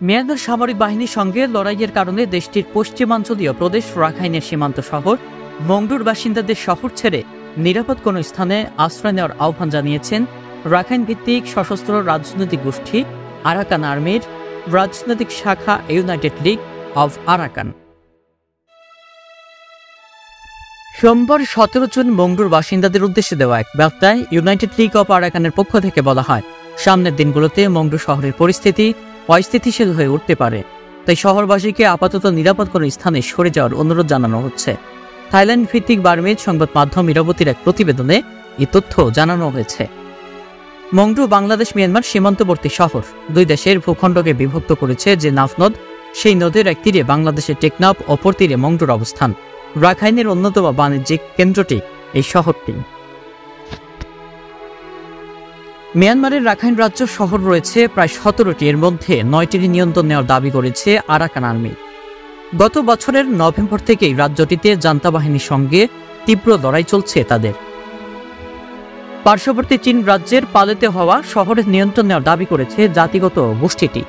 Myanmar সামরিক বাহিনীর সঙ্গে লড়াইয়ের কারণে দেশটির পশ্চিমাঞ্চলীয় প্রদেশ রাখাইনের সীমান্ত শহর মংডুর বাসিন্দাদের শহর ছেড়ে নিরাপদ কোনো স্থানে আশ্রয় নেওয়ার আহ্বান জানিয়েছেন রাখাইন ভিত্তিক সশস্ত্র রাজনৈতিক গোষ্ঠী আরাকান আর্মির রাজনৈতিক শাখা ইউনাইটেড লীগ অব আরাকান। সোমবার 17 জুন মংডুর বাসিন্দাদের উদ্দেশ্যে দেওয়া এক বার্তায় ইউনাইটেড লীগ অব আরাকানের পক্ষ থেকে বলা হয়, সামনের দিনগুলোতে মংডু শহরের পরিস্থিতি অস্থিতিশীল হয়ে উঠতে পারে, তাই শহরবাসীকে আপাতত নিরাপদ কোনো স্থানে সরে যাওয়ার অনুরোধ জানানো হচ্ছে। থাইল্যান্ড ভিত্তিক বার্মিজ সংবাদ মাধ্যম ইরাবতীর এক প্রতিবেদনে এই তথ্য জানানো হয়েছে। মংডু বাংলাদেশ মিয়ানমার সীমান্তবর্তী শহর। দুই দেশের ভূখণ্ডকে বিভক্ত করেছে যে নাফ নদ, সেই নদের এক তীরে বাংলাদেশের টেকনাফ, অপর তীরে মংডুর অবস্থান। রাখাইনের অন্যতম বাণিজ্যিক কেন্দ্রটি এই শহরটি। মিয়ানমারের রাখাইন রাজ্য শহর রয়েছে প্রায় 17টি, এর মধ্যে 9টির নিয়ন্ত্রণ নেওয়ার দাবি করেছে আরাকান আর্মি। গত বছরের নভেম্বর থেকেই রাজ্যটিতে জান্তা বাহিনীর সঙ্গে তীব্র লড়াই চলছে তাদের। পার্শ্ববর্তী চীন রাজ্যের পালেতে হওয়া শহরের নিয়ন্ত্রণ নেওয়ার দাবি করেছে জাতিগত গোষ্ঠীটি।